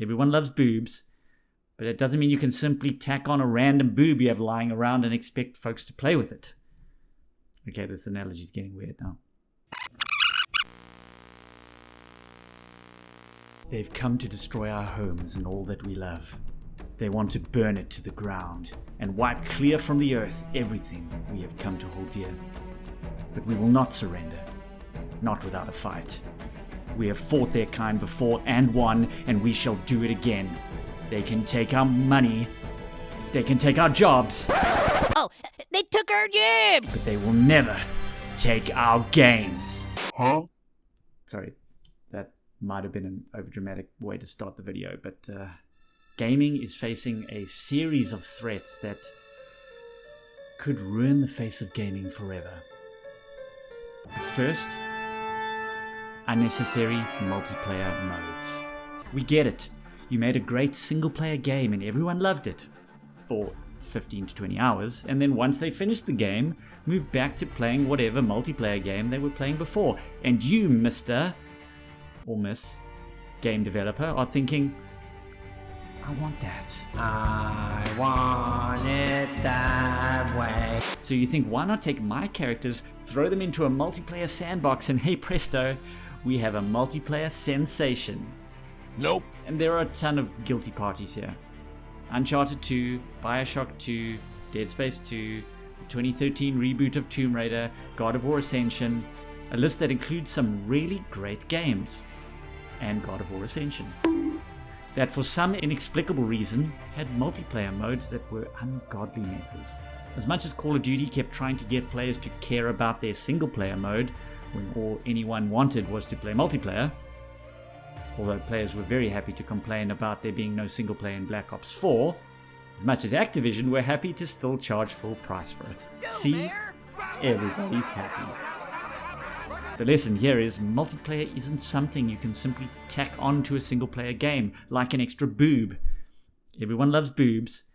Everyone loves boobs, but it doesn't mean you can simply tack on a random boob you have lying around and expect folks to play with it. Okay, this analogy is getting weird now. They've come to destroy our homes and all that we love. They want to burn it to the ground and wipe clear from the earth everything we have come to hold dear. But we will not surrender, not without a fight. We have fought their kind before and won, and we shall do it again. They can take our money, they can take our jobs. Oh, they took our jobs! But they will never take our gains. Huh? Sorry, that might have been an overdramatic way to start the video, but gaming is facing a series of threats that could ruin the face of gaming forever. The first, unnecessary multiplayer modes. We get it. You made a great single-player game and everyone loved it for 15 to 20 hours, and then once they finished the game, moved back to playing whatever multiplayer game they were playing before. And you, Mr. or Miss Game Developer, are thinking, I want that. I want it that way. So you think, why not take my characters, throw them into a multiplayer sandbox, and hey presto, we have a multiplayer sensation. Nope. And there are a ton of guilty parties here. Uncharted 2, Bioshock 2, Dead Space 2, the 2013 reboot of Tomb Raider, God of War Ascension, a list that includes some really great games, and God of War Ascension, that for some inexplicable reason had multiplayer modes that were ungodly messes. As much as Call of Duty kept trying to get players to care about their single player mode when all anyone wanted was to play multiplayer, although players were very happy to complain about there being no single player in Black Ops 4, as much as Activision were happy to still charge full price for it. See? Everybody's happy. The lesson here is multiplayer isn't something you can simply tack on to a single player game, like an extra boob. Everyone loves boobs,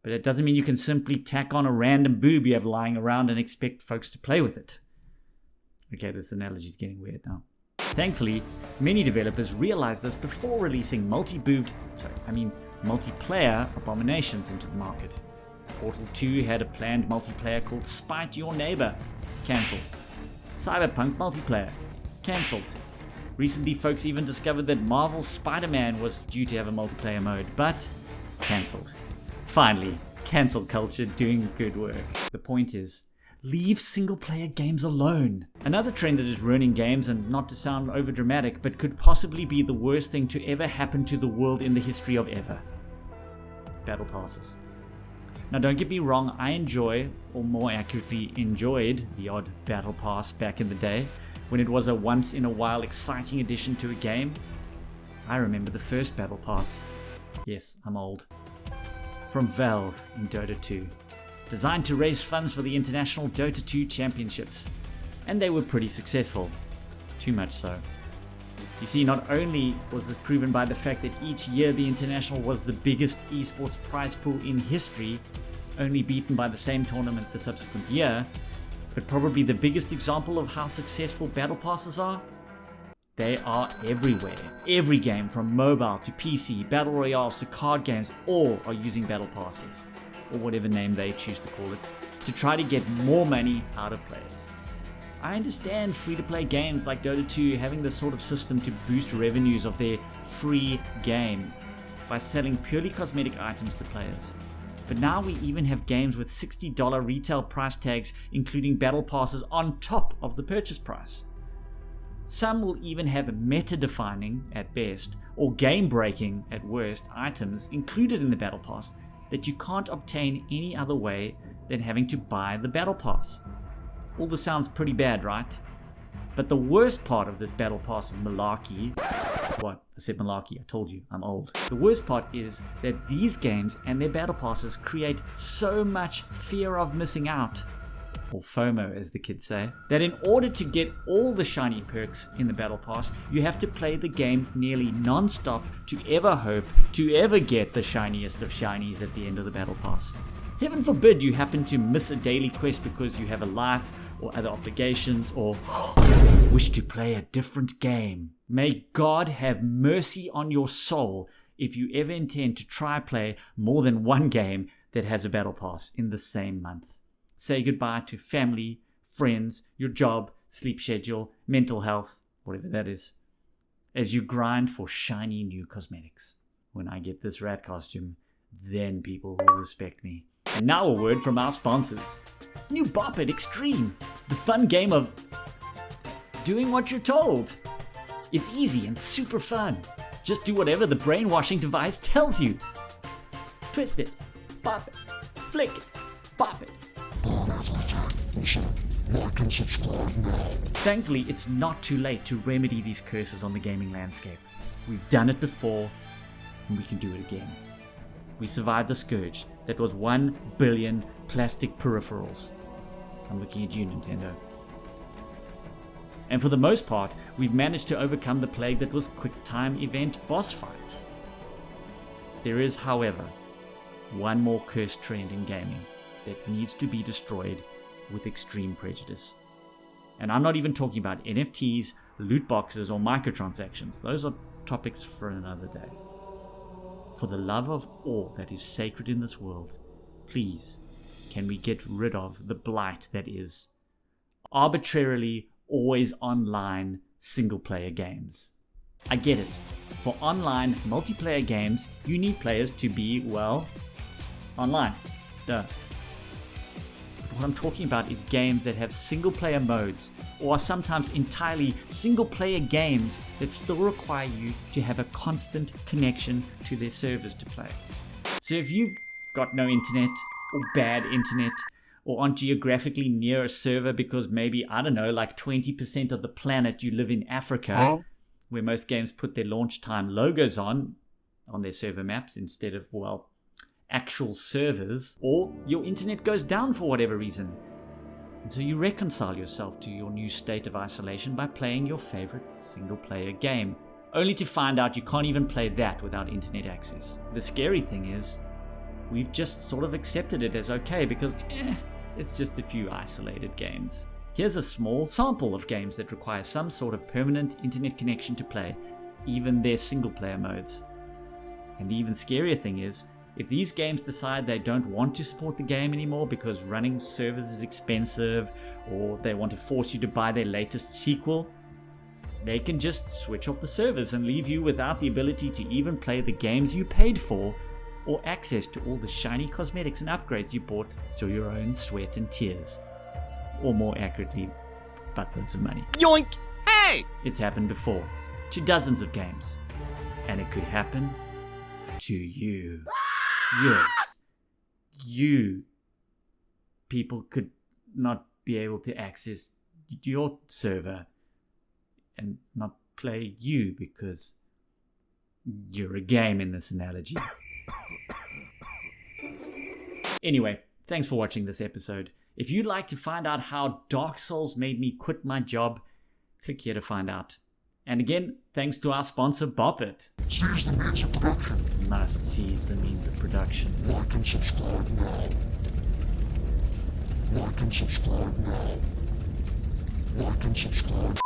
but it doesn't mean you can simply tack on a random boob you have lying around and expect folks to play with it. Okay, this analogy is getting weird now. Thankfully, many developers realized this before releasing multiplayer abominations into the market. Portal 2 had a planned multiplayer called Spite Your Neighbor, cancelled. Cyberpunk multiplayer, cancelled. Recently, folks even discovered that Marvel's Spider-Man was due to have a multiplayer mode, but cancelled. Finally, cancel culture doing good work. The point is, leave single-player games alone. Another trend that is ruining games, and not to sound overdramatic, but could possibly be the worst thing to ever happen to the world in the history of ever. Battle passes. Now don't get me wrong, I enjoy, or more accurately enjoyed, the odd battle pass back in the day, when it was a once-in-a-while exciting addition to a game. I remember the first battle pass. Yes, I'm old. From Valve in Dota 2. Designed to raise funds for the International Dota 2 Championships. And they were pretty successful. Too much so. You see, not only was this proven by the fact that each year the International was the biggest esports prize pool in history, only beaten by the same tournament the subsequent year, but probably the biggest example of how successful battle passes are? They are everywhere. Every game from mobile to PC, battle royales to card games, all are using battle passes, or whatever name they choose to call it, to try to get more money out of players. I understand free-to-play games like Dota 2 having this sort of system to boost revenues of their free game by selling purely cosmetic items to players. But now we even have games with $60 retail price tags including battle passes on top of the purchase price. Some will even have meta-defining, at best, or game-breaking, at worst, items included in the battle pass that you can't obtain any other way than having to buy the battle pass. All this sounds pretty bad, right? But the worst part of this battle pass malarkey... What? I said malarkey, I told you, I'm old. The worst part is that these games and their battle passes create so much fear of missing out, or FOMO as the kids say, that in order to get all the shiny perks in the battle pass, you have to play the game nearly non-stop to ever hope to ever get the shiniest of shinies at the end of the battle pass. Heaven forbid you happen to miss a daily quest because you have a life or other obligations or wish to play a different game. May God have mercy on your soul if you ever intend to try play more than one game that has a battle pass in the same month. Say goodbye to family, friends, your job, sleep schedule, mental health, whatever that is, as you grind for shiny new cosmetics. When I get this rat costume, then people will respect me. And now a word from our sponsors. New Bop It Extreme, the fun game of doing what you're told. It's easy and super fun. Just do whatever the brainwashing device tells you. Twist it, bop it, flick it, bop it. Like and subscribe now. Thankfully, it's not too late to remedy these curses on the gaming landscape. We've done it before, and we can do it again. We survived the scourge that was 1 billion plastic peripherals. I'm looking at you, Nintendo. And for the most part, we've managed to overcome the plague that was quick-time event boss fights. There is, however, one more cursed trend in gaming that needs to be destroyed with extreme prejudice. And I'm not even talking about NFTs, loot boxes, or microtransactions. Those are topics for another day. For the love of all that is sacred in this world, please, can we get rid of the blight that is arbitrarily always online single-player games? I get it. For online multiplayer games, you need players to be, well, online. Duh. What I'm talking about is games that have single-player modes, or are sometimes entirely single-player games that still require you to have a constant connection to their servers to play. So if you've got no internet, or bad internet, or aren't geographically near a server because maybe, I don't know, like 20% of the planet you live in Africa, where most games put their launch time logos on their server maps instead of, well, actual servers, or your internet goes down for whatever reason. And so you reconcile yourself to your new state of isolation by playing your favorite single-player game, only to find out you can't even play that without internet access. The scary thing is, we've just sort of accepted it as okay because, it's just a few isolated games. Here's a small sample of games that require some sort of permanent internet connection to play, even their single-player modes. And the even scarier thing is, if these games decide they don't want to support the game anymore because running servers is expensive, or they want to force you to buy their latest sequel, they can just switch off the servers and leave you without the ability to even play the games you paid for, or access to all the shiny cosmetics and upgrades you bought through your own sweat and tears. Or more accurately, buttloads of money. Yoink! Hey! It's happened before, to dozens of games. And it could happen to you. Yes, you. People could not be able to access your server and not play you because you're a game in this analogy. Anyway, thanks for watching this episode. If you'd like to find out how Dark Souls made me quit my job, click here to find out. And again, thanks to our sponsor, Bop It. Seize the means of production. Must seize the means of production. Like and subscribe now. Like and subscribe now. Like and subscribe